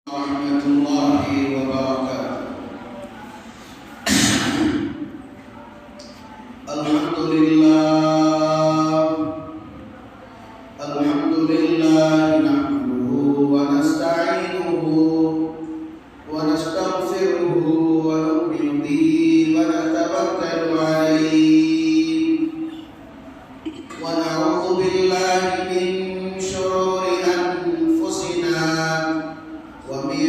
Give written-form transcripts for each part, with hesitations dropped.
ورحمة الله وبركاته. الحمد لله نحمده ونستعينه ونستغفره ونؤمن به ونتوكل عليه ونعوذ بالله من شرور أنفسنا ومن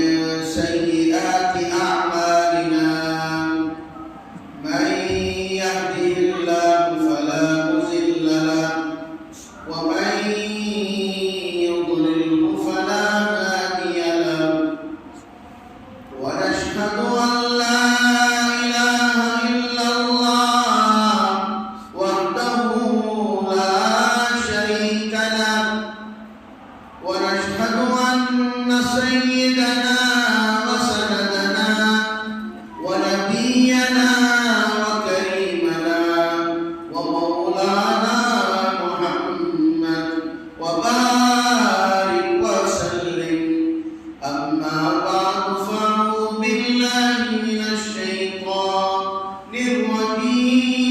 سيئات أعمالنا. من يهده الله فلا مضل له ومن يضلله فلا هادي له. ونشهد أن لا إله إلا الله وحده لا شريك له. ونشهد أن سيدنا وسندنا ونبينا وكريمنا ومولانا محمد وبارك وسلم. أما بعد فأعوذ بالله من الشيطان الرجيم.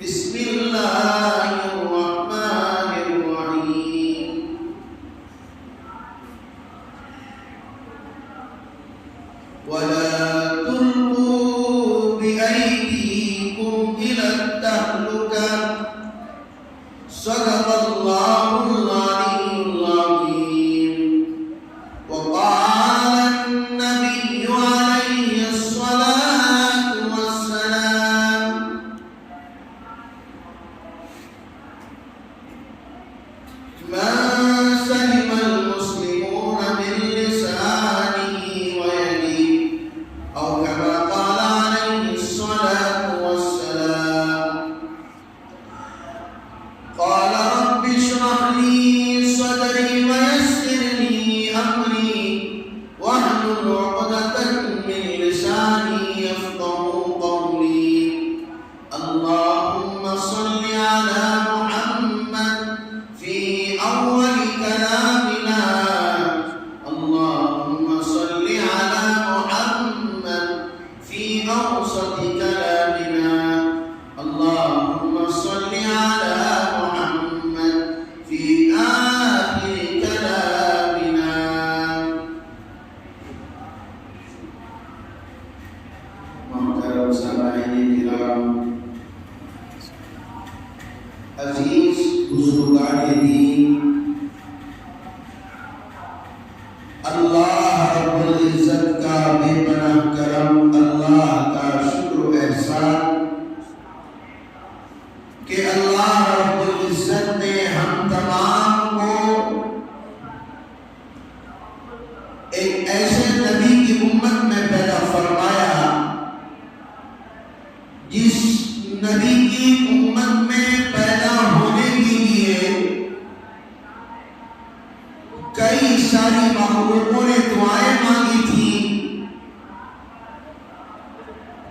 بسم الله الرحمن الرحيم. ولا تلقوا بأيديكم إلى التهلكة. صدق الله العلي العظيم. وقال النبي عليه الصلاة والسلام: من سلم المسلمون من لسانه ويده، أو كما قال عليه الصلاة والسلام. قال رب اشرح لي صدري ويسر لي أمري واحلل عقدة من لساني يفقهوا قولي. اللهم صل على محمد في أول كلامنا. اللهم صل على محمد في أوسط كلامنا. اللهم صل على محمد في آخر كلامنا. محترم سامعین کرام، عزیز بزرگان دین، اللہ رب العزت کا بے پناہ کرم، اللہ کا شکر و احسان کہ اللہ رب العزت نے ہم تمام کو ایک ایسے نبی کی امت میں پیدا فرمایا جس نبی کی امت میں پیدا ہونے کے لیے کئی ساری مخلوقوں نے دعائیں مانگی تھی،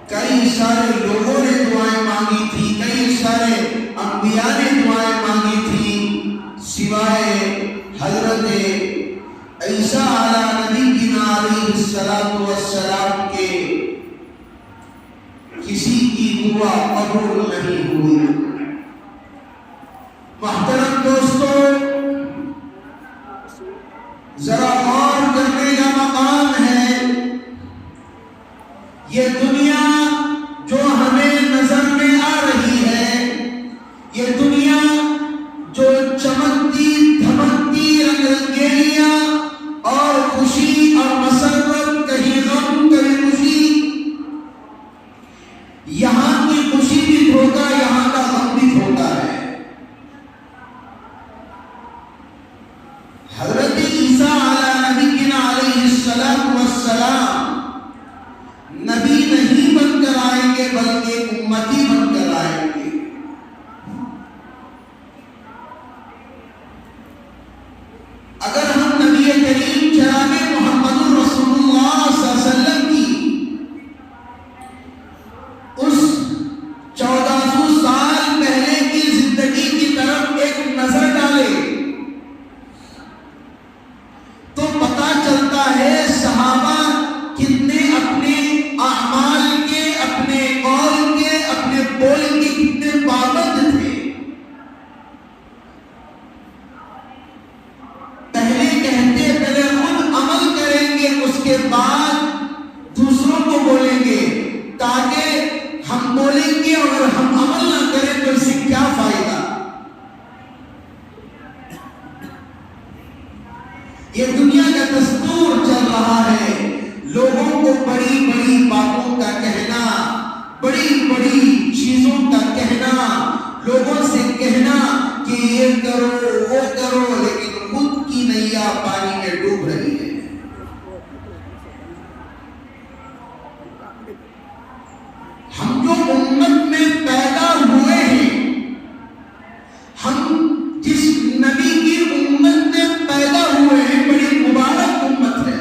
کئی سارے لوگوں نے دعائیں مانگی تھی، کئی سارے انبیاء نے دعائیں مانگی تھی، سوائے حضرت عیسیٰ علیہ نبینا علیہ السلام کے کسی کی دعا قبول نہیں ہوئی۔ محترم دوستو، ذرا غور کرنے کا مقام ہے، یہ دنیا جو ہمیں نظر میں آ رہی ہے، یہ دنیا جو چمکتی دھمکتی رنگ رنگیلیاں اور خوشی اور مسرت، کہیں غم کہیں خوشی، یہاں کی خوشی بھی دھوکہ، یہاں کا غم بھی دھوکہ ہے۔ حضرت عیسیٰ علیہ نبینا علیہ السلام نبی نہیں کا دستور چل رہا ہے، لوگوں کو بڑی بڑی باتوں کا کہنا، بڑی بڑی چیزوں کا کہنا، لوگوں سے کہنا کہ یہ کرو وہ کرو، لیکن خود کی نیا پانی میں ڈوب رہی ہے۔ ہم جو امت میں پیدا ہوئے ہیں، ہم جس نبی کی امت میں پیدا ہوئے ہیں، بڑی مبارک امت ہے۔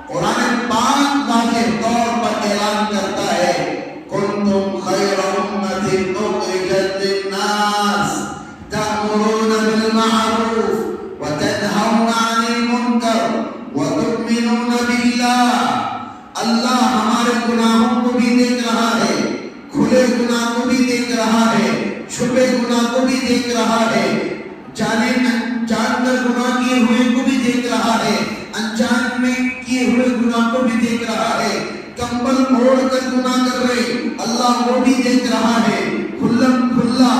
قرآن پاک واضح طور پر اعلان کرتا ہے کنتم خیر امت اخرجت للناس تأمرون بالمعروف وتنہون عن المنکر وتؤمنون باللہ۔ اللہ ہمارے گناہوں کو بھی دیکھ رہا ہے، کھلے گناہ کو بھی دیکھ رہا ہے، چھپے گناہ کو بھی دیکھ رہا ہے، جان کر گناہ کیے ہوئے کو بھی دیکھ رہا ہے، انجان میں کیے ہوئے گناہ کو بھی دیکھ رہا ہے، کمبل اوڑھ کر گناہ کر رہے اللہ وہ بھی دیکھ رہا ہے، کھلم کھلا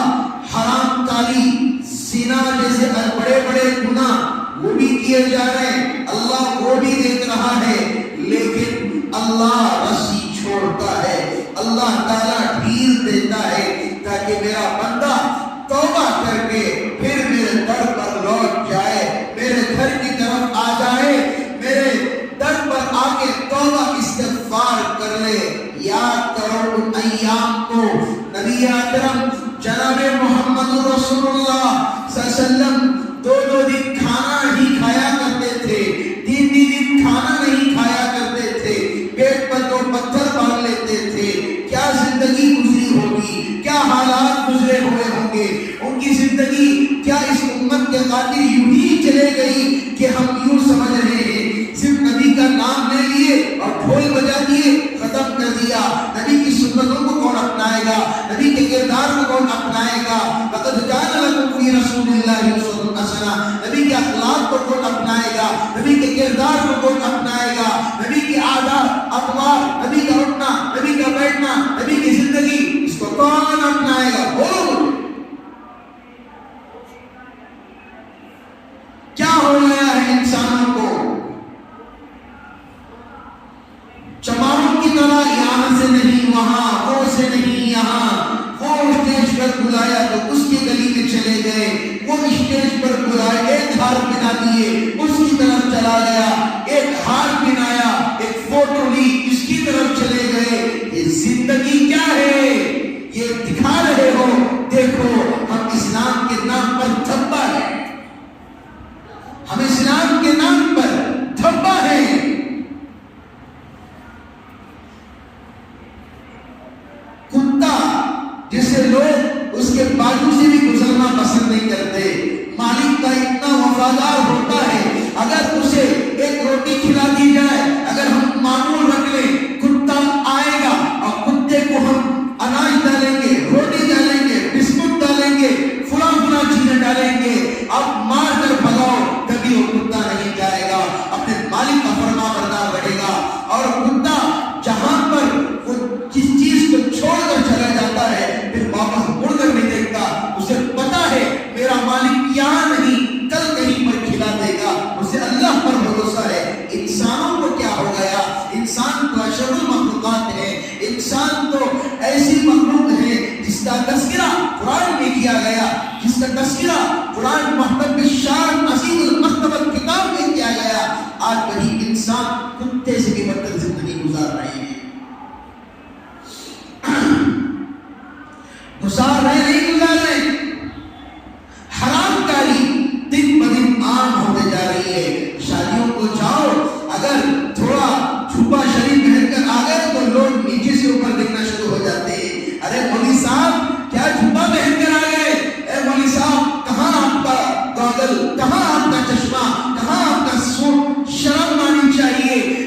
حرام کاری زنا جیسے بڑے بڑے گناہ وہ بھی کیے جا رہے ہیں، اللہ وہ بھی دیکھ رہا ہے۔ لیکن اللہ رسی چھوڑتا ہے، اللہ تعالیٰ ڈھیل دیتا ہے تاکہ میرا بندہ توبہ کر کے پھر میرے در پر لوٹ جائے، میرے گھر کی طرف آ جائے، میرے در پر آ کے توبہ استغفار کر لے۔ یاد کرو ان ایام کو، نبی اکرم جناب محمد رسول اللہ صلی اللہ علیہ وسلم دو دن کھانا ہی کھایا کرتے تھے، تین دن کھانا نہیں کھایا کرتے تھے، پیٹ پر 2 پتھر باندھ لیتے تھے۔ کیا زندگی گزری ہوگی، کیا حالات گزرے ہوئے ہوں گے، ان کی زندگی کیا اس امت کے خاطر یوں ہی چلے گئی کہ ہم یوں سمجھ رہے ہیں صرف نبی کا نام لے لیے اور ڈھول بجا دیے ختم کر دیا۔ نبی کی سنتوں کو کون اپنائے گا، نبی کے کردار کو کون اپنائے گا؟ لقد کان لکم فی رسول اللہ اسوۃ حسنہ، نبی کے اخلاق کو کون اپنائے گا، نبی کے کردار کو کون اپنائے گا، نبی کی عادات اقوال، نبی کا اٹھنا، نبی کا بیٹھنا، نبی کی زندگی، اس کو کون اپنائے گا؟ بولو کیا ہو گیا ہے انسانوں کو؟ چماروں کی طرح یہاں سے نہیں وہاں، وہ سے نہیں یہاں، وہ اسٹیج پر بلایا تو اس کی گلی میں چلے گئے، وہ اسٹیج پر بلائے ایک ہار بنا دیے اس کی طرف چلا گیا، ایک ہار بنایا ایک فوٹو لی اس کی طرف چلے گئے۔ یہ زندگی کیا ہے؟ یہ دکھا رہے ہو دیکھو ہم اسلام کے نام پر دھبا ہے، ہم اسلام کے نام پر دھبا ہے۔ کتا جسے لوگ اس کے بازو سے بھی گزرنا پسند نہیں کرتے، مالک کا اتنا وفادار ہوتا ہے، اگر اسے ایک روٹی کھلا دی جائے، اگر ہم معمول رکھ لیں کتا آئے گا اور کتے کو ہم اناج ڈالیں گے، روٹی ڈالیں گے، بسکٹ ڈالیں گے، فلاں فلاں چیزیں ڈالیں گے، اب مار کر بھگاؤ کبھی وہ کتا نہیں جائے گا، اپنے مالک کا فرما بردار رہے گا۔ اور کتا جہاں پر وہ جس چیز کو چھوڑ کر چلا جاتا ہے پھر واپس مڑ کر نہیں دیکھتا، اسے پتا ہے میرا مالک یہاں نہیں کل کہیں پر کھلا دے گا، اسے اللہ پر بھروسہ ہے۔ انسانوں کو کیا ہو گیا؟ انسان تو اشرف المخلوقات ہے، انسان تو ایسی مخلوق ہے جس کا تذکرہ قرآن میں کیا گیا، جس کا تذکرہ قرآن محمد شان عظیم المرتبہ کتاب میں کیا گیا۔ آج وہی انسان کتے سے بھی بدتر زندگی گزار رہے ہیں، گزار رہے حرام کاری دن بدن عام ہوتے جا رہی ہے۔ شادیوں کو جاؤ، اگر تھوڑا چھپا شریف پہن کر آ گئے تو لوگ نیچے سے اوپر دیکھنا شروع ہو جاتے ہیں، ارے مولوی صاحب کیا چھپا پہن کر آ گئے؟ اے مولوی صاحب کہاں آپ کا گاگل، کہاں آپ کا چشمہ، کہاں آپ کا سوٹ؟ شرم آنی چاہیے۔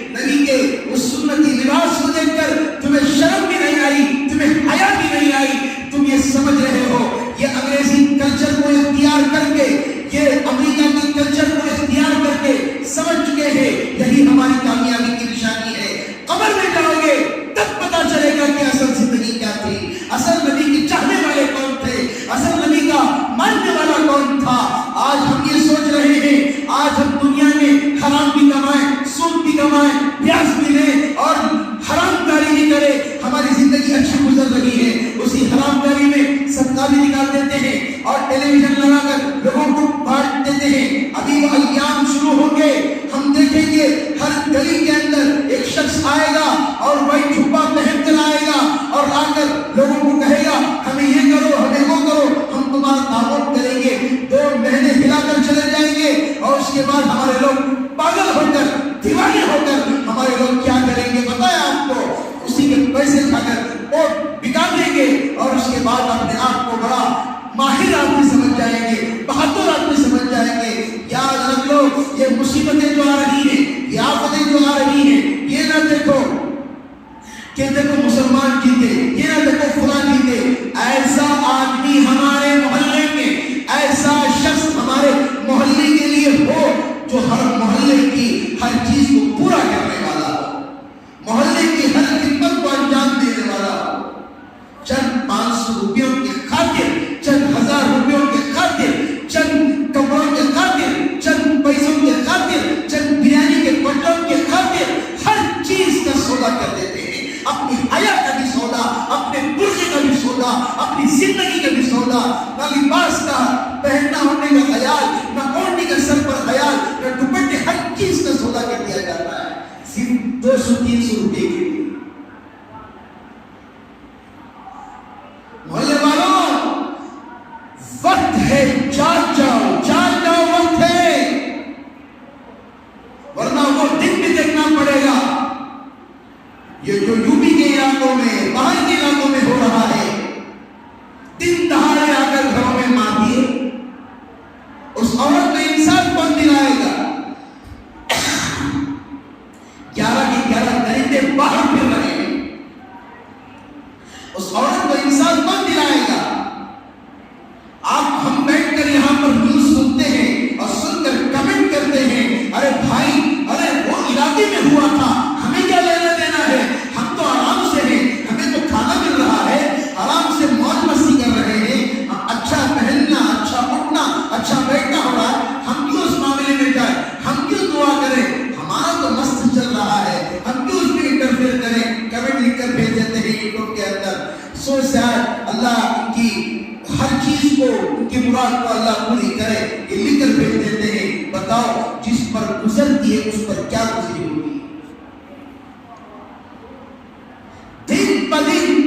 حرام بھی کمائیں، سود بھی کمائیں، پیاس بھی لیں اور حرام کاری بھی کرے. ہماری زندگی اچھی گزر رہی ہے، اسی حرام کاری میں صدقہ بھی نکال دیتے ہیں اور ٹیلی ویژن لگا کر لوگوں کو بانٹ دیتے ہیں. ابھی وہ ایام شروع ہوں گے، ہم دیکھیں گے ہر گلی کے اندر ایک شخص آئے گا اور وہی جھبا پہن کر آئے گا اور آ کر لوگوں کو کہے گا ہمیں یہ کرو، ہمیں وہ کرو، ہم تمہارا تعاون کریں گے. 2 مہینے ہلا کر چلے جائیں گے اور اس کے بعد ہمارے لوگ پاگل ہو کر، دیوانے ہو کر ہمارے لوگ کیا کریں گے بتایا آپ کو؟ اسی کے پیسے کھا کر ووٹ بکا دیں گے اور اس کے بعد اپنے آپ کو بڑا ماہر آدمی سمجھ جائیں گے، بہادر آدمی سمجھ جائیں گے. یاد رکھ لو، یہ مصیبتیں جو آ رہی ہیں، یہ آفتیں جو آ رہی ہیں، یہ نہ دیکھو کہ دیکھو مسلمان جیتے، یہ نہ دیکھو فلاں جیتے. ایسا آدمی ہمارے محلے میں، ایسا شخص ہمارے محلے کے لیے ہو جو ہر محلے کی ہر چیز کو پورا کرنے والا ہو، محلے کی ہر خدمت کو انجام دینے والا ہو. چند 500 روپیوں کی خاطر، چند 1000 روپیوں کی خاطر، چند کپڑوں کے خاطر، چند پیسوں کے خاطر، چند بریانی کے کوٹوں کے خاطر ہر چیز کا سودا کر دیتے ہیں. اپنی حیا کا بھی سودا، اپنے برقعے کا بھی سودا، اپنی زندگی کا بھی سودا. نہ لباس کا پہننا ہونے کا خیال، نہ اوڑھنے کا سر پر خیال، نہ دوپٹے، ہر چیز کا سودا کر دیا جاتا ہے صرف 200-300 روپے کے لیے. محلے والوں، وقت ہے، جاگ جاؤ، جاگ جاؤ، وقت ہے، ورنہ وہ دن بھی دیکھنا پڑے گا. یہ جو یوپی کے علاقوں میں، باہر کے علاقوں میں ہو رہا ہے، دن دہاڑے آ کر گھروں میں مارتی ہے، اس عورت کو انصاف کون دلائے گا؟ 11 کے 11 درندے باہر پھر رہے ہیں، اس عورت کو انصاف کون دلائے گا؟ آپ ہم بیٹھ کر یہاں پر نیوز سنتے ہیں اور سن کر کمنٹ کرتے ہیں، ارے بھائی، ارے وہ علاقے میں ہوا تھا، ہمیں کیا لینا دینا ہے؟ ہم تو آرام سے ہیں، ہمیں تو کھانا مل رہا ہے، آرام سے موج مستی کر رہے ہیں، اچھا پہننا، اچھا اٹھنا، اچھا بیٹھنا ہو رہا ہے، ہم کیوں اس معاملے میں جائیں؟ ہم کیوں دعا کریں؟ ہمارا تو مست چل رہا ہے، ہم کیوں اس میں انٹرفیئر کریں؟ کمنٹ لکھ کر بھیج دیتے ہیں یوٹیوب کے اندر. سو سیڈ. اللہ ان کی ہر چیز کو، ان کی مراد کو اللہ پوری کرے، یہ لکھ کر بھیج دیتے ہیں. بتاؤ جس پر گزرتی ہے اس پر کیا گزری ہوگی؟ دن بدن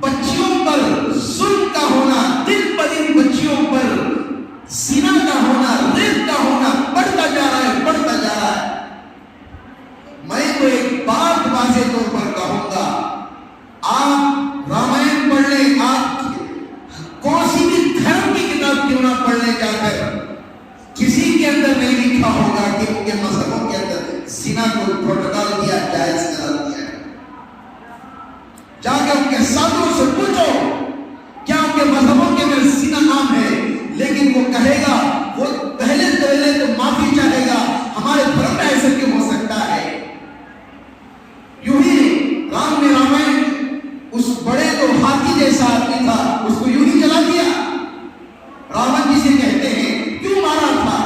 بچیوں پر ظلم کا ہونا، دن بدن بچیوں پر زنا کا ہونا، ریپ کا ہونا بڑھتا جا رہا ہے، بڑھتا جا رہا ہے. میں تو ایک بات واضح طور پر کہوں گا، آپ رامائن پڑھ لیں، آپ کون سی بھی دھرم کی کتاب کیوں نہ پڑھ لیں، جا کر کسی کے اندر نہیں لکھا ہوگا کہ ان کے مذہبوں کے اندر زنا کو پروٹوکول دیا، جائز قرار دیا ہے. جا کے ان کے ساتھوں سے پوچھو کیا ان کے مذہبوں کے اندر زنا عام ہے، لیکن وہ کہے گا، وہ پہلے تو معافی چاہے گا، ہمارے دھرم میں ایسے کیوں ہو سکتا ہے؟ یوں ہی رام نے رامائن، اس بڑے تو ہاتھی جیسا آدمی تھا، اس کو یوں ہی چلا دیا. راون جسے کہتے ہیں کیوں مارا تھا؟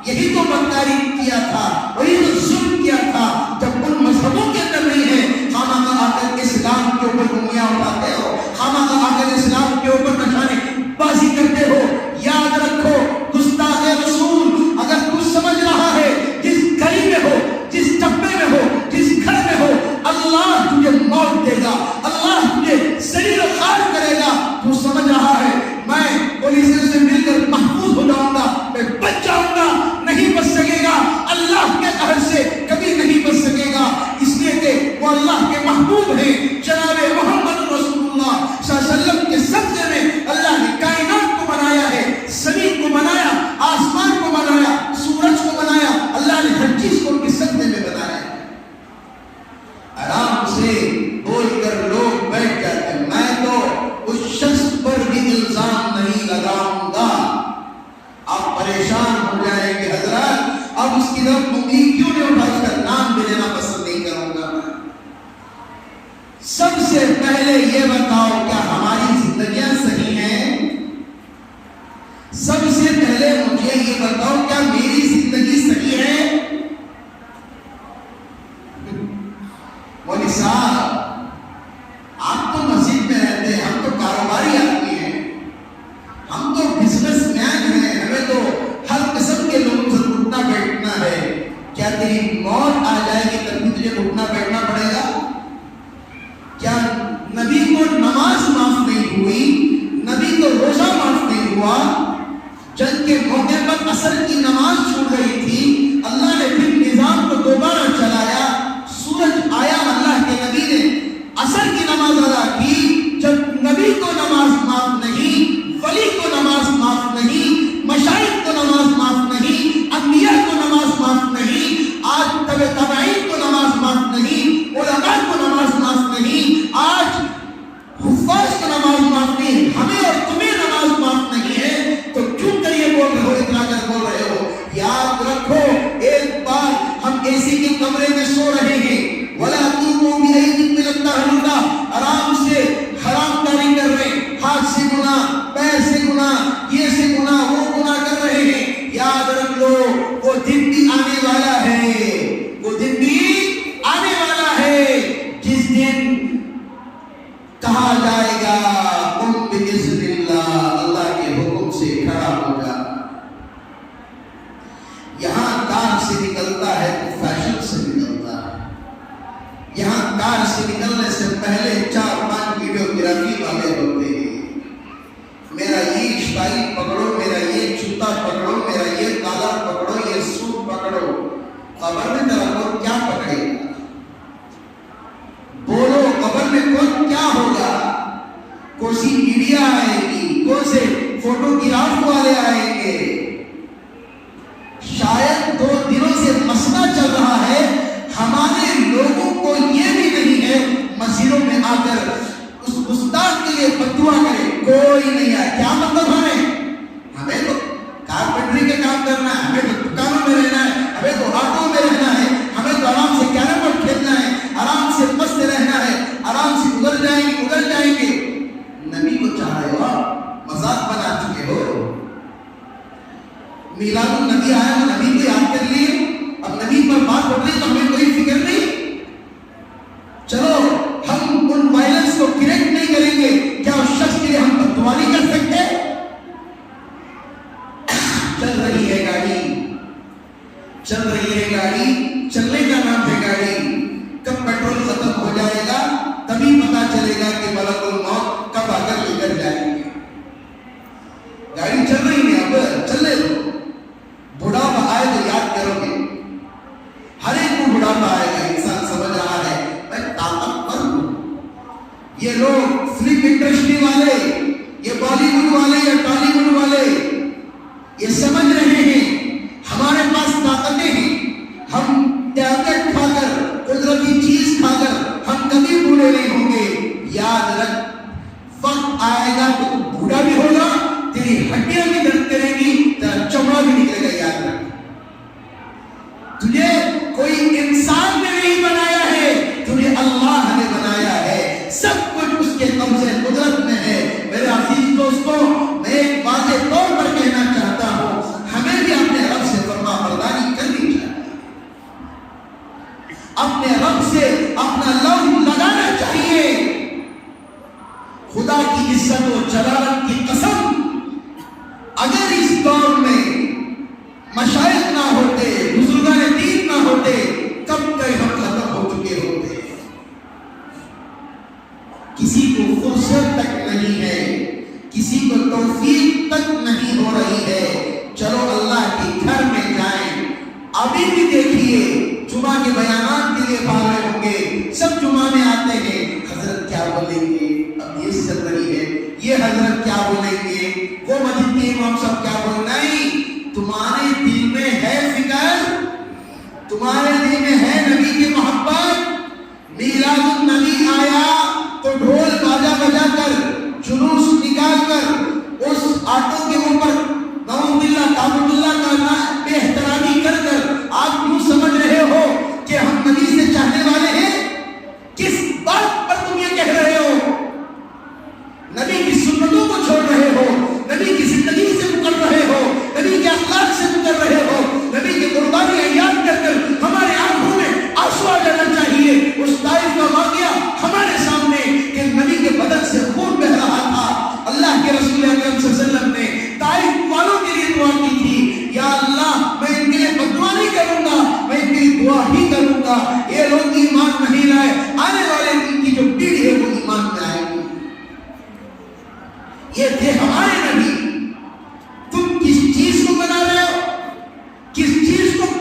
یہی تو بدکاری کیا تھا، وہی تو ظلم کیا تھا. جب ان مذہبوں کے اندر نہیں ہے، خامہ آ کر اسلام کے اوپر دنیا اٹھاتے ہو، خامہ آ کر اسلام کے اوپر نشانے بازی کرتے ہو. یاد رکھو، گستاخ رسول، اگر تو سمجھ رہا ہے جس گلی میں ہو، جس ڈبے میں ہو، جس گھر میں ہو، اللہ تجھے موت دے گا، اللہ تجھے ذلیل و خوار کرے گا، تو سمجھ رہا ہے میں پولیس سے مل کر محفوظ ہو جاؤں گا، میں بچ جاؤں گا، نہیں بچ سکے گا. اللہ کے قہر سے کبھی نہیں بچ سکے گا، اس لیے کہ وہ اللہ کے محبوب ہیں. جناب محمد رسول اللہ صلی اللہ علیہ وسلم کے صدقے میں اللہ نے کائنات کو بنایا ہے، زمین کو بنایا، آسمان کو بنایا، سورج کو بنایا، اللہ نے ہر چیز کو ان کے صدقے میں بنایا ہے. آرام سے بول کر لوگ بیٹھ جاتے ہیں. میں تو اس شخص پر بھی الزام نہیں لگاؤں گا. آپ پریشان ہو جائیں گے حضرات، اب اس کی طرف انگلی کیوں نہیں اٹھا، اس کا نام بھی لینا پسند نہیں کروں گا. سب سے پہلے یہ بتاؤ کیا ہماری زندگیاں صحیح ہیں؟ سب سے پہلے مجھے یہ بتاؤ کیا میری زندگی تیری موت آ جائے گی تب بھی تجھے اٹھنا بیٹھنا پڑے گا؟ کیا نبی کو نماز معاف نہیں ہوئی؟ نبی کو روزہ معاف نہیں ہوا؟ جنگ کے موقع پر عصر کی نماز چھوٹ گئی تھی، اللہ نے پھر نظام کو دوبارہ چلایا، سورج آیا، اللہ کے نبی نے عصر کی نماز ادا کی۔ جب نبی کو نماز معاف نہیں، ولی کو نماز معاف نہیں، مشائخ کو نماز معاف نہیں، انبیاء کو نماز معاف نہیں، آج تابعین کو نماز معاف نہیں، علماء کو نماز معاف نہیں، آج حفاظ کو نماز معاف نہیں، ہمیں اور تمہیں نماز معاف نہیں ہے، تو کیوں کر یہ بول رہے ہو، اتنا کر بول رہے ہو؟ یاد رکھو، ایک بار ہم اے سی کے کمرے میں سو رہے ہیں، وَلَا تُلْقُوا بِأَيْدِيكُمْ إِلَى التَّهْلُكَةِ، آرام سے حرام کاری کر رہے ہیں، ہاتھ سے گناہ، پیر سے گناہ، یہ سے گناہ، وہ گناہ کر رہے ہیں۔ یاد رکھ لو وہ دن بھی آنے والا ہے، وہ دن بھی آنے والا ہے جس دن کہا جائے گا قم بِإِذْنِ اللَّهِ، اللہ کے حکم سے کھڑا ہو جا۔ یہاں کار سے نکلتا ہے تو فیشن سے نکلتا ہے، یہاں کار سے نکلنے سے پہلے 4-5 ویڈیوگرافی والے ہوتے ہیں، میرا یہ اسٹائل پکڑو، میرا یہ جوتا پکڑو، میرا یہ کالر پکڑو، یہ سوٹ پکڑو۔ قبر میں تیرا کون کیا پکڑے گا؟ بولو قبر میں کون کیا ہوگا؟ کون سی میڈیا آئے گی، کون سے فوٹوگراف والے آئیں گے؟ شاید 2 دنوں سے مسئلہ چل رہا ہے، ہمارے لوگوں کو یہ بھی نہیں ہے مسجدوں میں آ کر اس استاد کے لیے بدعا کرے، کوئی نہیں ہے۔ کیا مطلب ہمیں تو کارپینٹری کے کام کرنا ہے، ہمیں تو دکانوں میں رہنا ہے، ہمیں تو آٹو میں رہنا ہے، ہمیں تو آرام سے کیرم بورڈ کھیلنا ہے، آرام سے مست رہنا ہے، آرام سے ادھر جائیں گے۔ نبی کو چاہ رہے ہو، مذاق بنا چکے ہو۔ میلاد النبی آیا تو نبی کو یاد کر لیے، اب نبی پر بات ہو رہی تو ہمیں کوئی فکر نہیں۔ چلو ہم ان وائلنس کو کریکٹ نہیں کریں گے، کیا اس شخص کے لیے ہم بددعا نہیں کر سکتے؟ چل رہی ہے گاڑی، چلنے کا نام ہے گاڑی، کب پیٹرول ختم ہو جائے گا تبھی پتا چلے گا کہ ملک الموت کب آ کر لے کر جائیں گے۔ گاڑی چل رہی ہے، اب چلے دو، بڑھاپا آئے تو یاد کرو گے، ہر ایک کو بڑھاپا آئے گا، انسان سمجھ رہا ہے میں طاقتور ہوں۔ یہ لوگ فلم انڈسٹری والے، یہ بالی ووڈ والے یا ٹالی ووڈ والے یہ سمجھ رہے ہیں ہمارے پاس طاقتیں ہیں، ہم ٹیبلٹ کھا کر، قدرتی چیز کھا کر ہم کبھی بوڑھے نہیں ہوں گے۔ یاد رکھ، وقت آئے گا تو تو بوڑھا بھی ہوگا، تیری ہڈیاں بھی درد کریں گی، تیرا چمڑا بھی نکلے گا۔ یاد رکھ، تجھے کوئی انسان نے نہیں بنایا ہے، تجھے اللہ نے بنایا ہے، سب کچھ اس کے قبضے قدرت میں ہے۔ میرے عزیز دوستوں، میں ایک واضح طور پر کہنا چاہتا ہوں، ہمیں بھی اپنے رب سے فرما برداری کرنی چاہیے، اپنے رب سے اپنا لو لگانا چاہیے۔ خدا کی عزت و جلالت کی قسم، اگر اس دور میں مشائخ نہ ہوتے، بزرگان دین نہ ہوتے، کب تک ہم ختم ہو چکے ہوتے۔ کسی کو فرصت تک نہیں ہے، کسی کو توفیق تک نہیں ہو رہی ہے، چلو اللہ کے گھر میں جائیں۔ ابھی بھی دیکھیے جمعہ کے بیانات کے لیے بھاگ ہوں گے، سب جمعہ میں آتے ہیں، حضرت کیا بولیں گے، اب یہ چل رہی ہے، یہ حضرت کیا بولیں گے، وہ مسجد کے امام سب کیا بولیں۔ نہیں، تمہارے دل میں ہے فکر، تمہارے دل میں ہے نبی کی محبت۔ میلاد النبی آیا تو ڈھول باجا بجا کر، جلوس نکال کر، اس آٹو کے اوپر نعوذ باللہ تعوذ باللہ کا بے احترامی کر کر آپ کیوں سمجھ رہے ہو کہ ہم نبی سے چاہنے والے ہیں؟ کس بات پر تم یہ کہہ رہے ہو؟ نبی کی سنتوں کو چھوڑ رہے ہو، نبی کی زندگی سے مکر رہے ہو، نبی کے اخلاق سے مکر رہے ہو، نبی کی قربانیاں یاد کر کر ہمارے آنکھوں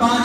5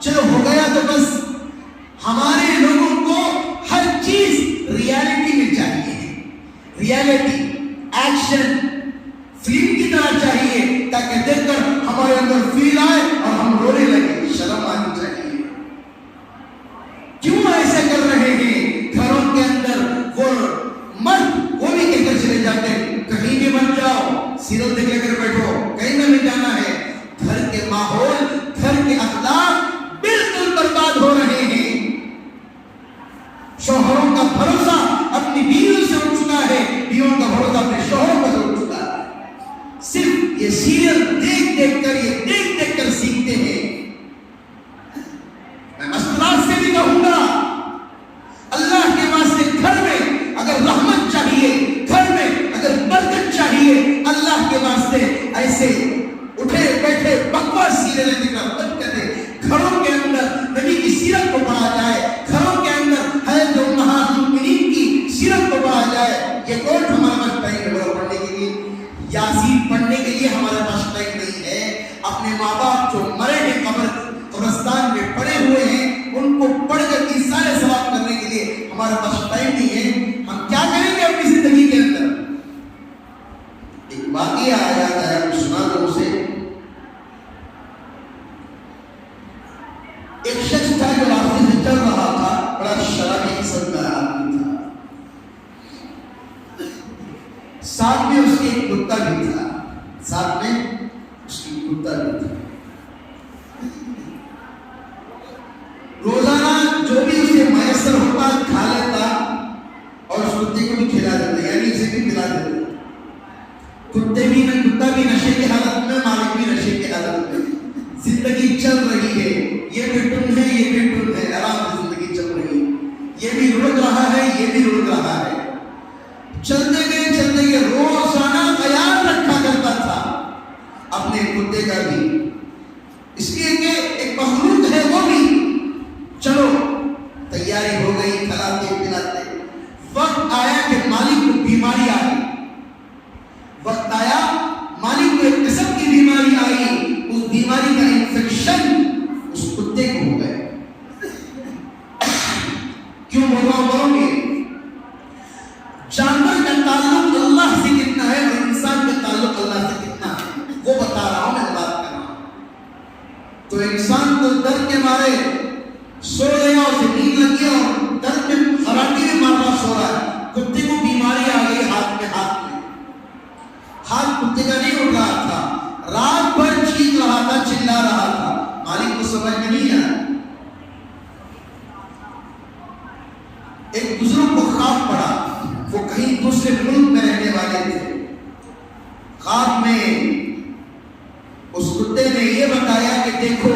چلو ہو گیا تو بس. ہمارے لوگوں کو ہر چیز ریالٹی میں چاہیے، ریالٹی ایکشن فلم کی طرح چاہیے، تاکہ دیکھ کر ہمارے اندر فیل آئے اور ہم رونے لگے. شرم آنی چاہیے. کیوں ایسے کر رہے ہیں؟ گھروں کے اندر وہ مرد وہ بھی کہہ کر چلے جاتے ہیں کہیں بھی بن جاؤ، سیریل دیکھ لے کر بیٹھو، کہیں نہ بھی جانا ہے. گھر کے ماحول، گھر کے اخلاق بالکل برباد ہو رہے ہیں. شوہروں کا بھروسہ اپنی بیویوں سے اٹھ چکا ہے، بیویوں کا بھروسہ اپنے شوہروں پر اٹھ چکا ہے. صرف یہ سیریل دیکھ دیکھ کر، یہ دیکھ دیکھ کر سیکھتے ہیں. میں مسئلات سے بھی کہوں گا، اللہ کے واسطے گھر میں اگر رحمت چاہیے، گھر میں اگر برکت چاہیے، اللہ کے واسطے ایسے اٹھے بیٹھے بکواس سیریلیں دیکھنا بند کر دیں. گھروں کے اندر نبی کی سیرت کو پڑھا جائے، گھروں کے اندر حضرت امہات المؤمنین کی سیرت کو پڑھا جائے. یہ کون ہمارے پاس ٹائم ہے پڑھنے کے لیے؟ یاسین پڑھنے کے لیے ہمارے پاس ٹائم نہیں ہے. اپنے ماں باپ جو مرے ہیں قبرستان میں پڑے ہوئے ہیں، ان کو پڑھ کر کے سارے ثواب کرنے کے لیے ہمارے پاس ٹائم نہیں ہے. ہم کیا کریں گے اپنی زندگی کے اندر؟ ایک واقعہ آیا ہے، ہم سنا دو اسے. ایک شخص تھا جو راستے سے چل رہا تھا، بڑا شرابی قسم کا آدمی تھا. ساتھ میں اس کے ایک کتا بھی تھا، ساتھ میں اس کی کتا بھی تھا. روزانہ جو بھی اسے میسر ہوتا کھا لیتا اور اس کتے کو بھی کھلا دیتا، یعنی اسے بھی کھلا دیتا. کتا بھی نشے کی حالت میں، مالک بھی نشے کی حالت میں. زندگی چل رہی ہے، یہ بھی ٹن ہے، یہ بھی ٹن ہے، آرام سے زندگی چل رہی ہے. یہ بھی رڑک رہا ہے، یہ بھی رڑک رہا ہے. چلتے گئے روزانہ خیال رکھا کرتا تھا اپنے کتے کا بھی، اس لیے کہ ایک مخلوق ہے وہ بھی. چلو تیاری ہو گئی، کھلاتے پلاتے. وقت آیا کہ مالک کو بیماری آئی. وقت آیا مالک کو ایک قسم کی بیماری آئی. اس بیماری کا انفیکشن اس کتے کو ہو گیا. کیوں بولوں گے؟ جانور کا تعلق اللہ سے کتنا ہے اور انسان کا تعلق اللہ سے کتنا ہے، وہ بتا رہا ہوں، میں بات کر رہا ہوں. تو انسان کو درد کے مارے سو گیا، اسے نیند لگ گیا اور درد میں خراٹی میں مار رہا سو رہا ہے. کتے کو بیماری آ گئی ہاتھ میں. ہاتھ کتے کا نہیں اٹھ رہا تھا، رات بھر چیخ رہا تھا، چلا رہا تھا. مالک کو سمجھ میں نہیں آیا. ایک بزرگ کو خواب پڑا، وہ کہیں دوسرے ملک میں رہنے والے تھے. خواب میں اس کتے نے یہ بتایا کہ دیکھو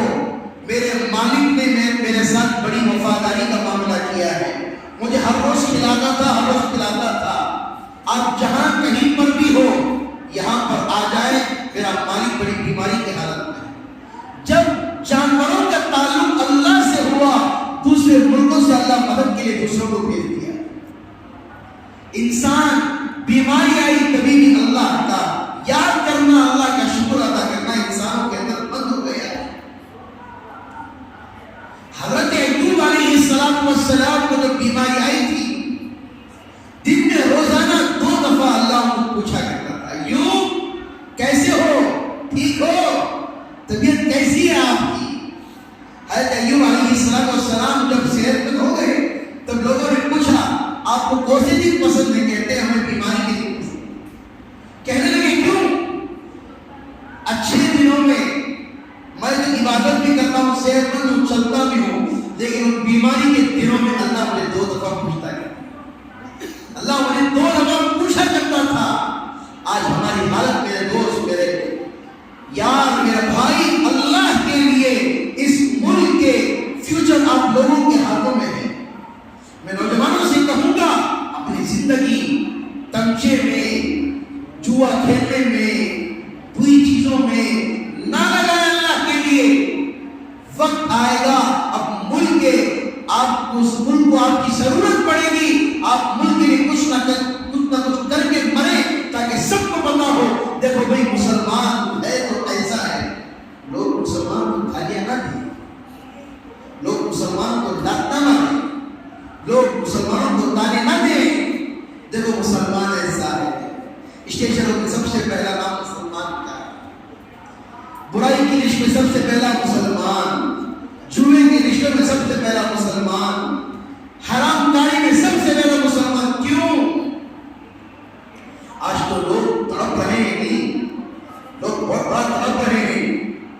میرے مالک نے میرے ساتھ بڑی وفاداری کا معاملہ کیا ہے، مجھے ہر روز کھلاتا تھا، ہر روز پلاتا تھا. آپ جہاں کہیں پر بھی ہو یہاں پر آ جائے، میرا مالک بڑی بیماری کی حالت میں. جب جانوروں کا تعلق اللہ سے ہوا، دوسرے ملکوں سے اللہ مدد کے لیے دوسروں کو بھیج دیا. انسان بیماری آئی کبھی بھی اللہ کا یاد کرنا، اللہ کا شکر ادا کرنا انسانوں کے اندر بند ہو گیا. حضرت ایوب علیہ السلام کو جب بیماری آئی تھی، دن میں روزانہ 2 دفعہ اللہ کو پوچھا کرتا تھا، ایوب کیسے ہو، ٹھیک ہو، طبیعت کیسی ہے آپ کی؟ حضرت ایوب علیہ السلام جب صحت مند ہو گئے تب لوگوں نے پوچھا آپ کو کون سی چیز پسند ہے؟ کہتے ہیں ہمیں بیماری کی چیز پسند. کہنے لگے کیوں؟ اچھے دنوں میں میں تو عبادت بھی کرتا ہوں، صحت مند ہوں، چلتا بھی ہوں، لیکن ان بیماری کے دنوں میں اللہ مجھے 2 دفعہ پوچھتا ہے. اللہ مجھے 2 دفعہ پوچھا کرتا تھا. آج ہماری حالت، میرے دوست، میرے یار، میرے بھائی، اللہ کے لیے اس ملک کے فیوچر آپ لوگوں کے ہاتھوں میں ہے. میں نوجوانوں سے کہوں گا اپنی زندگی تمچے میں، جوا کھیلنے میں، بری چیزوں میں نہ لگائیں. اللہ کے لیے وقت آئے گا، اب ملک کے آپ اس ملک کو آپ کی ضرورت پڑے گی. آپ ملک کے لیے کچھ نہ کچھ کر کے مریں تاکہ سب کو پتا ہو دیکھو بھائی مسلمان ہے تو ایسا ہے. لوگ مسلمان اسٹیشنوں میں سب سے پہلا نام مسلمان کا ہے. برائی کی لسٹ میں سب سے پہلا مسلمان, جوئے کی لسٹ میں سب سے پہلا مسلمان, حرام کاری میں سب سے پہلا مسلمان. کیوں؟ آج تو لوگ تڑپ رہے ہیں, لوگ بہت بڑا تڑپ رہے ہیں.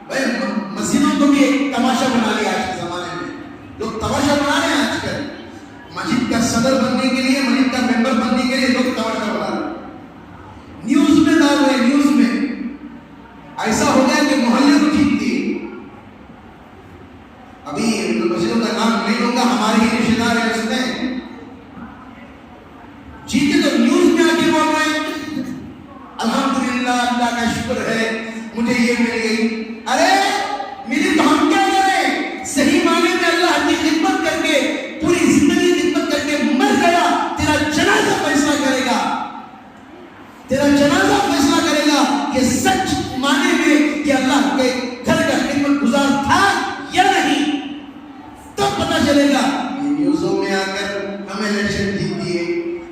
بھائی مسجدوں کو بھی ایک تماشا بنا لیا آج کے زمانے میں. لوگ تماشا بنا رہے ہیں آج کل. مسجد کا صدر بننے کے لیے, مسجد کا ممبر بننے کے لیے لوگ تماشا بنا رہے ہیں. نیوز میں ڈال رہے ہیں, نیوز میں ایسا ہو گیا کہ محلے کو جیتتی. ابھی مسجدوں کا نام نہیں لوں گا, ہمارے ہی رشتے دار ہیں اس میں جیتے تو نیوز میں آ کے بول رہے ہیں الحمدللہ اللہ کا شکر ہے مجھے یہ مل گئی. ارے میری تو ہم کیا کریں؟ صحیح معنی میں اللہ کی خدمت کر کے, پوری زندگی خدمت کر کے مر گیا, تیرا جنازہ فیصلہ کرے گا, تیرا جنازہ فیصلہ کرے گا یہ سچ معنی میں کہ اللہ کے گھر کا خدمت گزار تھا یا نہیں. تب پتہ چلے گا. نیوزوں میں آ کر ہمیں الیکشن جیتی ہے,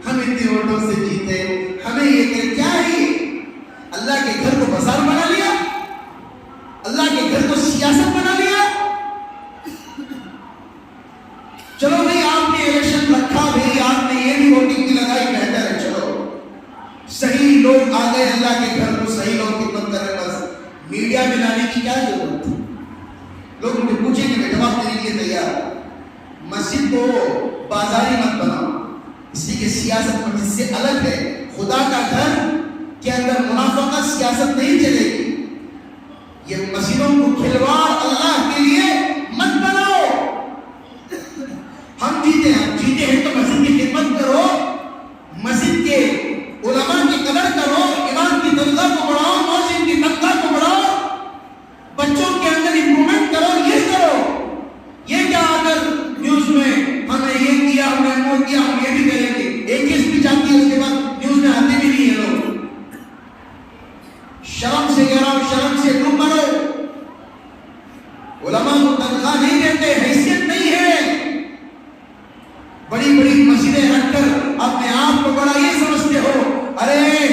ہم اتنے ووٹوں سے جیتے, ہمیں یہ کہ کیا ہے؟ اللہ کے گھر کو بازار بنا لیا, اللہ کے گھر کو سیاست بنا لیا. چلو بھائی آپ نے الیکشن رکھا, بھائی آپ نے یہ بھی ووٹنگ کی لگائی, بہتر ہے. چلو صحیح لوگ آ گئے اللہ کے گھر کو, صحیح لوگ خدمت کر رہے, بس میڈیا میں لانے کی کیا ضرورت ہے؟ لوگ مجھے پوچھیں کہ میں جواب دینے کے لیے تیار. مسجد کو بازاری مت بناؤ, اس لیے کہ سیاست مسجد سے الگ ہے. خدا کا گھر کے اندر منافقت سیاست نہیں چلے گی. یہ مسجدوں کو کھلواڑ اللہ کے لیے مت بناؤ. ہم جیتے ہیں تو مسجد کی خدمت کرو, مسجد کے علماء کی قدر کرو, امام کی تنخواہ کو بڑھاؤ, مؤذن کی تنخواہ کو بڑھاؤ, بچوں کے اندر امپرومنٹ کرو, یہ کرو. یہ کیا آ کر نیوز میں ہم نے یہ کیا, ہم نے وہ کیا, ہم یہ بھی کریں گے. ایک چیز بھی جاتی ہے اس کے بعد نیوز میں آتے بھی نہیں ہے لوگ. شرم سے کہہ رہا ہوں, شرم سے تم بنو. علماء کو تنخواہ نہیں دیتے, حیثیت نہیں ہے. بڑی بڑی مسجدیں رکھ کر اپنے آپ کو بڑا یہ سمجھتے ہو, ارے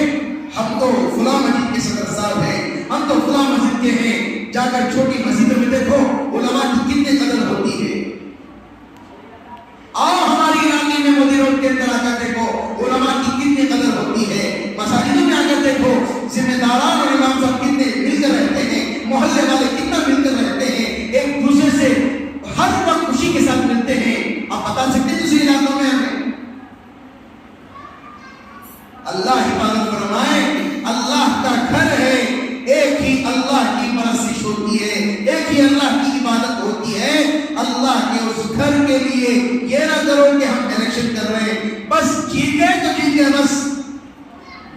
ہم تو فلاں مسجد کے صدر صاحب ہیں, ہم تو فلاں مسجد کے ہیں. جا کر چھوٹی مسجدوں میں دیکھو علماء کی کتنی قدر ہوتی ہے. آؤ ہماری علاقے میں مودی روڈ کے اندر آ کر دیکھو علماء کی کتنی قدر ہوتی ہے. مساجدوں میں آ کر دیکھو ذمہ داران اور امام صاحب کتنے مل کر رہتے ہیں, محلے والے کتنا مل کر رہتے ہیں, ایک دوسرے سے ہر وقت خوشی کے ساتھ ملتے ہیں. آپ بتا سکتے ہیں دوسرے علاقوں میں ہمیں؟ اللہ حفاظت فرمائے. اللہ کا گھر ہے, ایک ہی اللہ کی پرستش ہوتی ہے, ایک ہی اللہ کی عبادت ہوتی ہے. اللہ کے اس گھر کے لیے یہ نہ کرو کہ ہم الیکشن کر رہے ہیں, بس جیتے تو جیتے, بس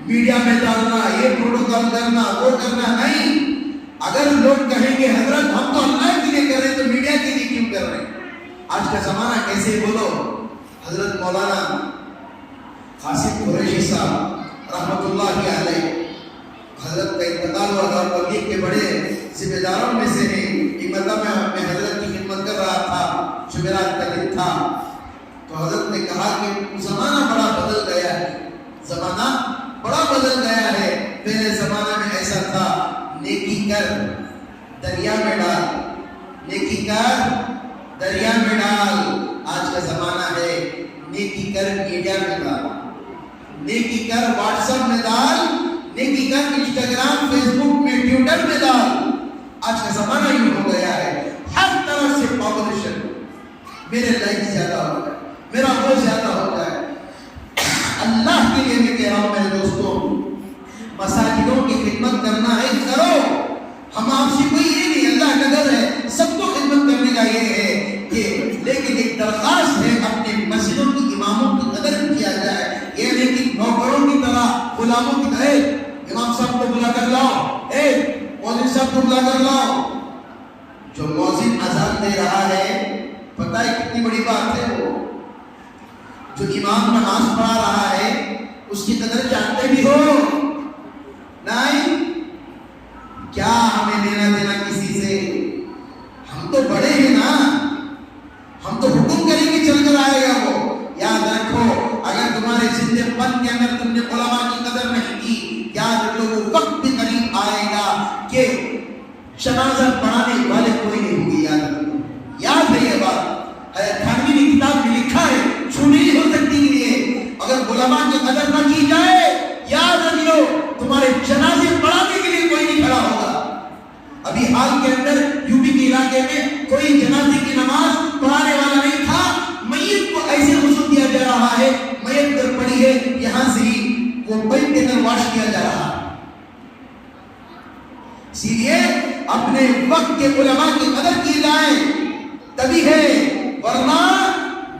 میڈیا میں ڈالنا, یہ پروٹوکول کرنا, وہ کرنا نہیں. اگر لوگ کہیں گے حضرت ہم تو اللہ کے لیے کر رہے ہیں تو میڈیا کے لیے کیوں کر رہے ہیں؟ آج کا زمانہ کیسے بولو. حضرت مولانا قاسم قریشی صاحب رحمۃ اللہ علیہ, حضرت کا انتقال ہوا اور تبلیغ کے بڑے ذمہ داروں میں سے ہیں. ایک مرتبہ میں حضرت کی خدمت کر رہا تھا, جمعرات کا دن تھا, تو حضرت نے کہا کہ زمانہ بڑا بدل گیا ہے, زمانہ بڑا بدل گیا ہے. پہلے زمانہ میں ایسا تھا, نیکی کر دریا میں ڈال, نیکی کر دریا میں ڈال. آج کا زمانہ ہے نیکی کر میڈیا میں ڈال, نیکی کر واٹس ایپ میں ڈال, نیکی کر انسٹاگرام, فیس بک میں, ٹویٹر میں ڈال. آج کا زمانہ یوں ہو گیا ہے, ہر طرح سے پاپولیشن, میرے لائک زیادہ ہوتا ہے, میرا وہ زیادہ ہوتا ہے. اللہ کے لیے میں کہہ رہا ہوں میرے دوستوں, مساجدوں کی خدمت کرنا ہے کرو. ہم آپ سے کوئی یہ نہیں, اللہ کا گھر ہے, سب کو خدمت کرنے کا یہ ہے کہ, لیکن ایک درخواست ہے اپنے مسجدوں کی اماموں کی قدر کیا جائے. یہ نہیں کہ نوکروں کی طرح, غلاموں کی طرح امام صاحب کو بلا کر لاؤ, مؤذن صاحب کو بلا کر لاؤ. جو مؤذن اذان دے رہا ہے پتہ ہے کتنی بڑی بات ہے, وہ جو امام نماز پڑھا رہا ہے اس کی قدر جانتے بھی ہو نہیں؟ کیا ہمیں لینا دینا کسی سے؟ ہم تو بڑے ہیں نا, ہم تو حکم کریں گے چل کر آئے گا وہ. یاد رکھو اگر تمہارے زندے پن کے اندر تم نے علماء کی قدر نہیں کی, جنازہ پڑھانے والے کوئی نہیں ہوگی. یاد رکھو, یاد ہے یہ بات. حضرت تھانوی نے کتاب میں لکھا ہے, چھوٹی نہیں ہو سکتی کے لیے اگر علماء کی قدر نہ کی جائے, یاد رکھ لو تمہارے جنازے پڑھانے کے لیے کوئی نہیں کھڑا ہوگا. ابھی حال کے اندر یو پی کے علاقے میں کوئی جنازے کی نماز پڑھانے والا نہیں تھا. میت کو ایسے غسل دیا جا رہا ہے, میت در پڑی ہے, یہاں سے ہی وہ پائپ کے اندر واش کیا جا رہا ہے. اسی لیے اپنے وقت کے علماء کی قدر کی جائے تبھی ہے, ورنہ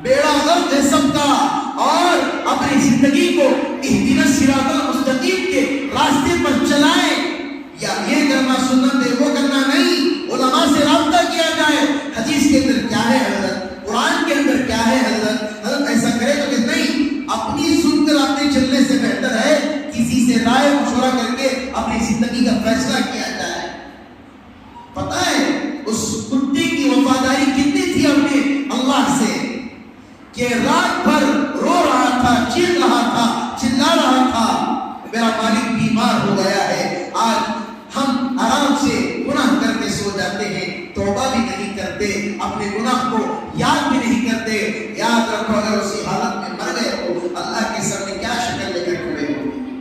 بیڑا غرق ہے سب کا. اور اپنی زندگی کو اہدنا الصراط المستقیم کے راستے پر چلائیں. یا یہ کرنا سنت ہے, وہ کرنا نہیں. علماء سے رابطہ کیا جائے, حدیث کے اندر کیا ہے حضرت, قرآن کے اندر کیا ہے حضرت. حضرت ایسا کرے تو کہ نہیں, اپنی سن کر اپنے چلنے سے بہتر ہے کسی سے رائے مشورہ کر کے اپنی زندگی کا فیصلہ کیا جائے. پتہ ہے اس کتے کی وفاداری کتنی تھی اپنے اللہ سے کہ رات بھر رو رہا تھا, چیخ رہا تھا, چلا رہا تھا, میرا مالک بیمار ہو گیا ہے. آج ہم آرام سے گناہ کر کے سو جاتے ہیں, توبہ بھی نہیں کرتے, اپنے گناہ کو یاد بھی نہیں کرتے. یاد رکھو اگر اسی حالت میں مر گئے ہو, اللہ کے سامنے کیا شکل لے کر کھڑے ہو گے,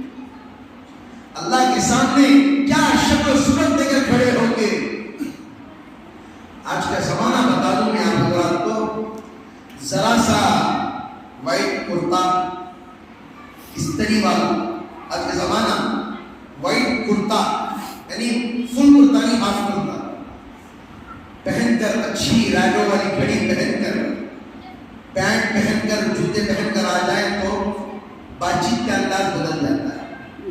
اللہ کے سامنے کیا شکل و صورت لے کر کھڑے ہو گے. آج کا زمانہ بتا دوں میں آپ حضرات کو, ذرا سا وائٹ کرتا استری والا, آج کا زمانہ وائٹ کرتا یعنی فل کرتا نہیں ہاف کرتا پہن کر, اچھی ریڈو والی گھڑی پہن کر, پینٹ پہن کر, جوتے پہن کر آ جائیں تو بات چیت کا انداز بدل جاتا ہے.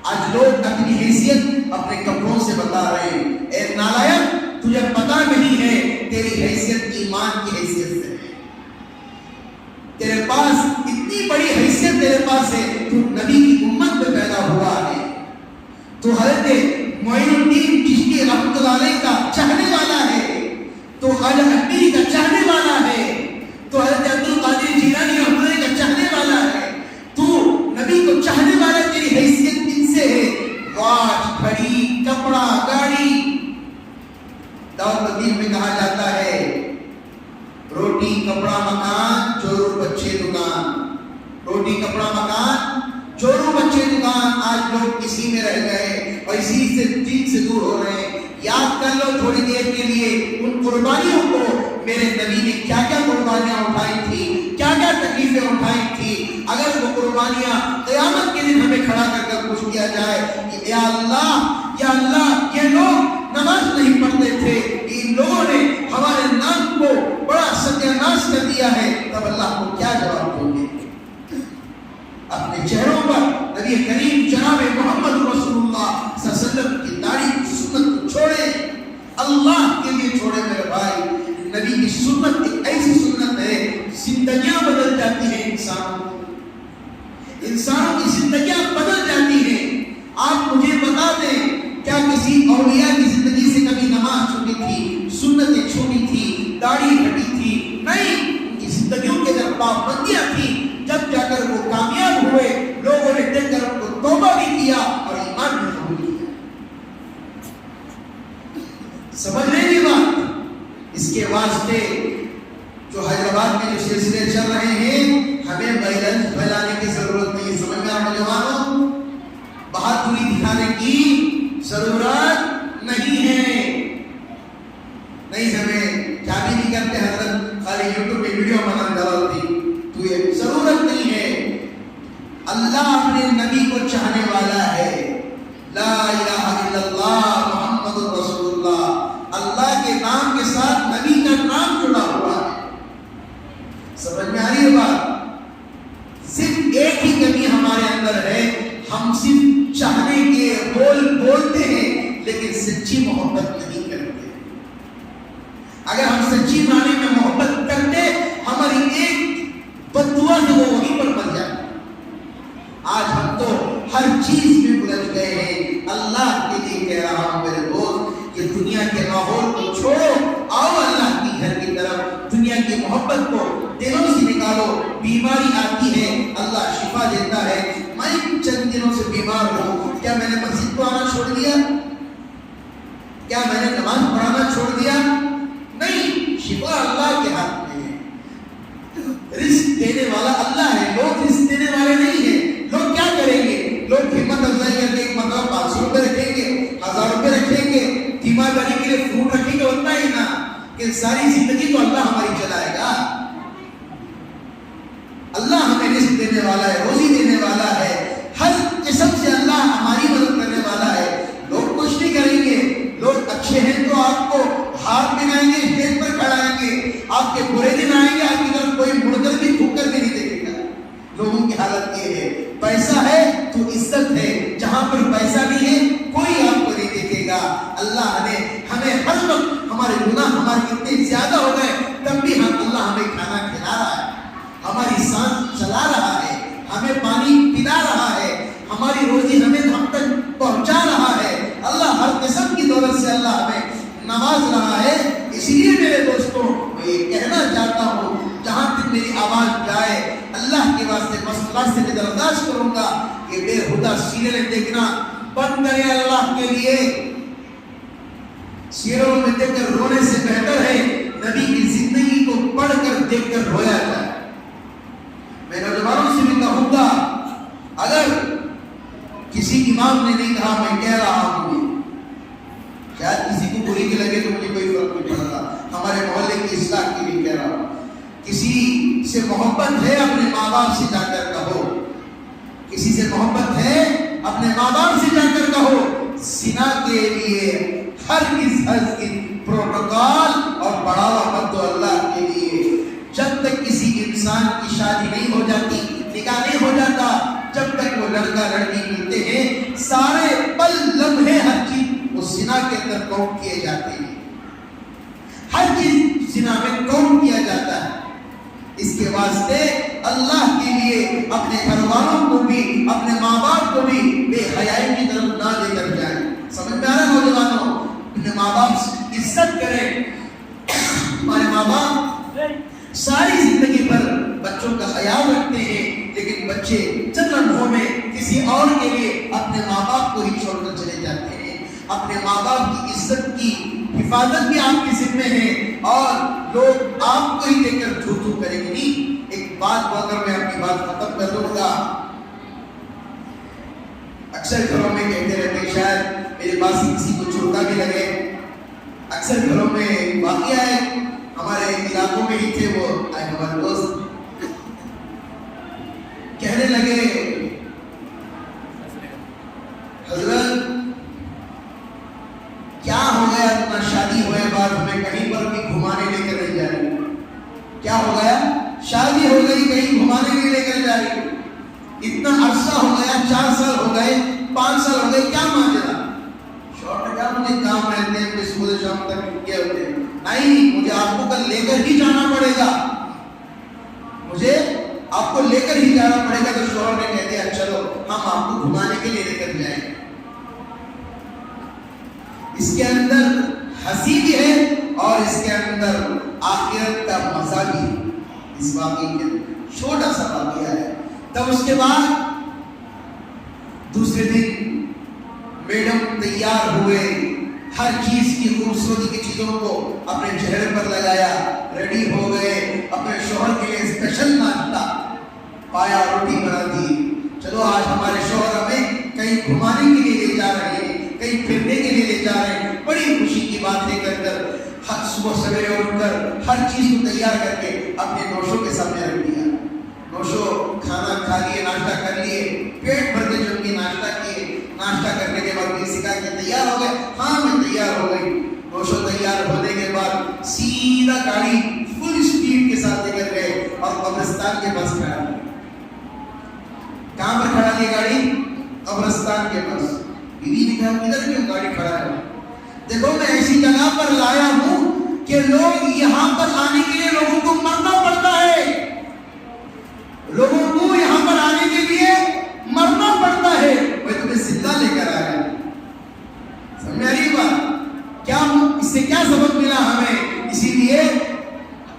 آج لوگ اپنی حیثیت اپنے کپڑوں سے بتا رہے ہیں. اے نالائق, تجھے پتا نہیں ہے تیری حیثیت ایمان کی حیثیت سے ہے. تیرے پاس اتنی بڑی حیثیت تیرے پاس ہے, تو نبی کی امت میں پیدا ہوا ہے, تو حضرت معین الدین چشتی رحمۃ اللہ علیہ کا چاہنے والا ہے, تو خواجہ امیر کا چاہنے والا ہے, تو حضرت عبد القادر جیلانی رحمۃ اللہ کا چاہنے والا ہے. تو نبی کو چاہنے والا, تیری حیثیت کن سے ہے؟ واچ, گھڑی, کپڑا, گاڑی. دعوت تبلیغ میں کہا جاتا ہے روٹی کپڑا مکان چورو بچے دکان, روٹی کپڑا مکان چورو بچے دکان. آج لوگ اسی میں رہ گئے اور اسی سے دین سے دور ہو رہے ہیں. یاد کر لو تھوڑی دیر کے لیے ان قربانیوں کو, میرے نبی نے کیا کیا قربانیاں اٹھائی تھی, کیا کیا تکلیفیں اٹھائی تھی. اگر وہ قربانیاں قیامت کے دن ہمیں کھڑا کر کر پوچھ دیا جائے, یا اللہ یہ لوگ نماز نہیں پڑھتے تھے, ان لوگوں نے ہمارے نام کو بڑا ستیہ ناش کر دیا ہے, تب اللہ کو کیا جواب دیں گے؟ اپنے چہروں پر نبی کریم جناب محمد رسول اللہ صلی اللہ علیہ وسلم کی داڑھی کی سنت کو چھوڑے, اللہ کے لیے چھوڑے میرے بھائی. نبی کی سنت ایک ایسی سنت ہے, زندگیاں بدل جاتی ہیں انسانوں کی زندگیاں بدل جاتی ہیں. آپ مجھے بتا دیں, کیا کسی اولیاء کی زندگی سے کبھی نماز چھوٹی تھی, سنتیں چھوٹی تھی, داڑھی ہٹی تھی؟ نہیں, ان کی زندگیوں کے اندر پابندیاں تھیں. جب جا کر وہ کامیاب ہوئے, لوگوں نے دیکھ کر ان کو توبہ بھی کیا اور ایمان بھی قبول کیا. سمجھ رہے ہیں بات؟ اس کے واسطے جو حیدرآباد میں جو سلسلے چل رہے ہیں, ہمیں بیلنس پھیلانے کی ضرورت نہیں. سمجھ میں آنے جوانوں, بہادری دکھانے کی ضرورت نہیں ہے. نہیں ہمیں کیا بھی نہیں کرتے حضرت, خالی یوٹیوب پہ ویڈیو بنا ڈالتی, تو یہ ضرورت نہیں ہے. اللہ اپنے نبی کو چاہنے والا ہے. لا الہ الا اللہ محمد رسول اللہ, اللہ کے نام کے ساتھ نبی کا نام جڑا ہوا ہے. سمجھ میں آ رہی ہے بات؟ صرف ایک ہی کمی ہمارے اندر ہے, ہم صرف چاہنے کے بولتے ہیں لیکن سچی محبت نہیں کرتے. اگر ہم سچی معنی میں محبت کرتے, ہماری ایک بددعا سے وہ وہیں پر مر جائے. آج ہم تو ہر چیز میں الجھ گئے ہیں. اللہ کے لیے کہہ رہا ہوں میرے دوست, یہ دنیا کے ماحول کو چھوڑو, آؤ اللہ کی گھر کی طرف. دنیا کی محبت کو دلوں سے نکالو. بیماری آتی ہے, اللہ شفا دیتا ہے. میں چند دنوں سے بیمار ہوں, کیا میں نے مسجد کو آنا چھوڑ دیا؟ کیا میں نے نماز پڑھانا چھوڑ دیا؟ نہیں، شفا اللہ کے ہاتھ میں ہے، رزق دینے والا اللہ ہے، لوگ رزق دینے والے نہیں ہیں۔ لوگ کیا کریں گے؟ لوگ ہمت افزائی کر کے ایک مرتبہ 500 روپے رکھیں گے، 1000 روپے رکھیں گے، تیمارداری کے لیے فروٹ رکھیں گے، اتنا ہی نا کہ ساری زندگی تو اللہ ہماری چلائے گا۔ اللہ ہمیں رزق دینے والا ہے، روزی دینے والا ہے، ہر قسم سے اللہ ہماری مدد کرنے والا ہے۔ لوگ کچھ نہیں کریں گے، لوگ اچھے ہیں تو آپ کو ہاتھ ملائیں گے، اسٹیج پر کھڑائیں گے، آپ کے برے دن آئیں گے، آپ کی طرف کوئی مڑ کر بھی تھوک کر بھی نہیں دیکھے گا۔ لوگوں کی حالت یہ ہے، پیسہ ہے تو عزت ہے، جہاں پر پیسہ نہیں ہے کوئی آپ کو نہیں دیکھے گا۔ اللہ نے ہمیں ہر وقت ہمارے گناہ ہمارے اتنے زیادہ ہو گئے تب بھی اللہ ہمیں کھانا کھلا رہا ہے، ہماری سانس چلا رہا ہے، ہمیں پانی پلا رہا ہے، ہماری روزی ہمیں ہم تک پہنچا رہا ہے۔ اللہ ہر قسم کی دولت سے اللہ ہمیں نواز رہا ہے۔ اسی لیے میرے دوستوں میں یہ کہنا چاہتا ہوں، جہاں تک میری آواز جائے اللہ کے واسطے بس اللہ سے میں درخواست کروں گا کہ بے ہدہ سیریل دیکھنا بند کریں اللہ کے لیے۔ سیریلوں میں دیکھ کر رونے سے بہتر ہے نبی کی زندگی کو پڑھ کر دیکھ کر رویا جائے۔ میں نوجوانوں سے بھی کہوں گا، اگر کسی امام نے نہیں کہا میں کہہ رہا ہوں، شاید کسی کو بری کے لگے تو مجھے کوئی فرق نہیں پڑتا، ہمارے محلے کی اصلاح کے لیے کہہ رہا ہوں، کسی سے محبت ہے اپنے ماں باپ سے جا کر کہو، کسی سے محبت ہے اپنے ماں باپ سے جا کر کہو۔ زنا کے لیے ہرگز پروٹوکول اور بڑھاوا مت دو اللہ کے لیے۔ جب تک کسی انسان کی شادی نہیں ہو جاتی، نکاح نہیں ہو جاتا، جب تک وہ لڑکا لڑکی ملتے ہیں، سارے پل لمحے ہر چیز اس زنا کے اندر کاؤنٹ کیے جاتے ہیں، ہر چیز زنا میں کاؤنٹ کیا جاتا ہے۔ اس کے واسطے اللہ کے لیے اپنے گھر والوں کو بھی، اپنے ماں باپ کو بھی بے حیائی کی طرف نہ لے کر جائیں۔ سمجھ میں آ رہا ہے نوجوانوں؟ اپنے ماں باپ کی عزت کریں۔ ہمارے ماں باپ ساری زندگی پر بچوں کا خیال رکھتے ہیں، لیکن بچے چند لمحوں میں کسی اور کے لیے اپنے ماں باپ کو ہی چھوڑ کر چلے جاتے ہیں۔ اپنے ماں باپ کی عزت کی حفاظت بھی آپ کے ذمہ ہے، اور لوگ آپ کو ہی دیکھ کر تھو تھو کریں گے۔ نہیں، ایک بات بول کر میں اپنی بات ختم کر دوں گا۔ اکثر گھروں میں کہتے رہتے ہیں، شاید میری بات سے کسی کو چھوٹا بھی لگے، اکثر گھروں میں واقعہ ہے، ہمارے علاقوں میں ہی تھے، وہ ہمارے دوست کہنے لگے، حضرت کیا ہو گیا اتنا شادی ہوئے بعد ہمیں کہیں پر بھی گھمانے لے کر نہیں جا رہی؟ کیا ہو گیا؟ شادی ہو گئی، کہیں گھمانے نہیں لے کر جا رہی، اتنا عرصہ ہو گیا، 4 سال ہو گئے، 5 سال ہو گئے، کیا ماجرا؟ شوہر نے کہا مجھے کام رہتے ہیں، صبح سے شام تک کیا ہوتے ہیں، نہیں مجھے آپ کو کل لے کر ہی جانا پڑے گا، مجھے آپ کو لے کر ہی جانا پڑے گا۔ تو شوہر نے کہہ دیا چلو ہم آپ کو گھمانے کے لیے لے کر جائیں۔ اس کے اندر ہنسی بھی ہے اور اس کے اندر آخرت کا مزہ بھی ہے۔ اس واقعے کے چھوٹا سا واقعہ ہے۔ تب اس کے بعد دوسرے دن میڈم تیار ہوئے، ہر چیز کی خوبصورتی کی چیزوں کو اپنے چہرے پر لگایا، ریڈی ہو گئے، اپنے شوہر کے لیے اسپیشل ناشتہ پایا، روٹی بنا دی۔ چلو آج ہمارے شوہر ہمیں کہیں گھمانے کے لیے لے جا رہے ہیں، کہیں پھرنے کے لیے لے جا رہے ہیں، بڑی خوشی کی بات ہے کر کر صبح سویرے اٹھ کر ہر چیز کو تیار کر کے اپنے نوشوں کے سامنے رکھ دیا۔ نوشو کھانا کھا لیے، ناشتہ کر لیے، پیٹ بھر کے جب کی ناشتہ کیے، ناشتہ کرنے کے بعد کسی کا کہ تیار ہو گئے؟ ہاں میں تیار ہو گئی۔ نوشو تیار ہونے کے بعد سیدھا گاڑی فل اسپیڈ کے ساتھ لے کر گئے اور قبرستان کے پاس کھڑا دیا۔ کہاں پر کھڑا دی گاڑی؟ قبرستان کے پاس۔ بیوی نے کہا کدھر کیوں گاڑی کھڑا ہے؟ دیکھو میں ایسی جگہ پر لایا ہوں کہ لوگ یہاں پر آنے کے لیے لوگوں کو مرنا پڑتا ہے، لوگوں کو یہاں پر آنے کے لیے مرنا پڑتا ہے، میں تمہیں زندہ لے کر آیا۔ سمجھ آ رہی بات؟ کیا اس سے کیا سبق ملا ہمیں؟ اسی لیے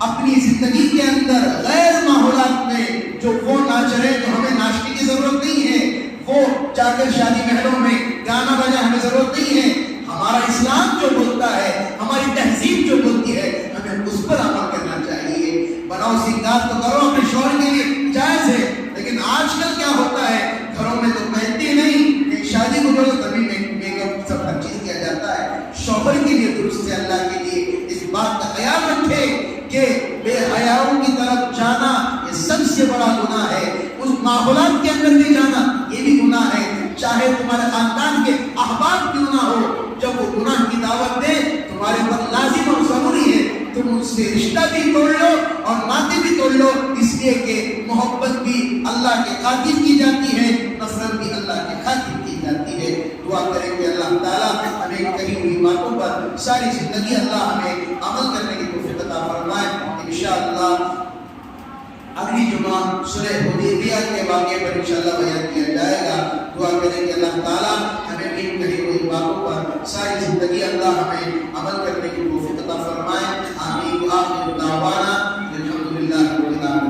اپنی زندگی کے اندر غیر ماحولات میں جو وہ ناچ رہے تو ہمیں ناچنے کی ضرورت نہیں ہے، وہ جا کر شادی محلوں میں گانا بجا ہمیں ضرورت نہیں ہے۔ ہمارا اسلام جو بولتا ہے، ہماری تہذیب جو بولتی ہے، ہمیں اس پر عمل کرنا چاہیے۔ بناؤ سنگار تو کرو اپنے شوہر کے لیے، جائز ہے، لیکن آج کل کیا ہوتا ہے، گھروں میں تو پہنتے نہیں، ایک شادی کو کرو تبھی میک اپ سب ہر چیز کیا جاتا ہے۔ شوہر کے لیے درست ہے، اللہ کے لیے اس بات کا خیال رکھے کہ بے حیاؤں کی طرف جانا یہ سب سے بڑا گناہ ہے۔ اس ماحولات کے اندر بھی جانا یہ بھی گناہ ہے، چاہے تمہارے خاندان کے احباب کیوں نہ ہو، جب وہ گناہ کی دعوت دے تمہارے پر لازم اور ضروری ہے تم ان سے رشتہ بھی توڑ لو اور ناطے بھی توڑ لو، اس لیے کہ محبت بھی اللہ کے خاطر کی جاتی ہے، نفرت بھی اللہ کے خاطر کی جاتی ہے۔ دعا کریں کہ اللہ تعالیٰ ہمیں کہی ہوئی باتوں پر ساری زندگی اللہ ہمیں عمل کرنے کی توفیق عطا فرمائے۔ انشاءاللہ اگلی جمعہ سورہ حدیبیہ کے واقعے پر انشاءاللہ بیان کیا جائے گا۔ دعا کریں کہ اللہ تعالیٰ ہمیں بھی کہی ہوئی باتوں پر ساری زندگی اللہ ہمیں عمل کرنے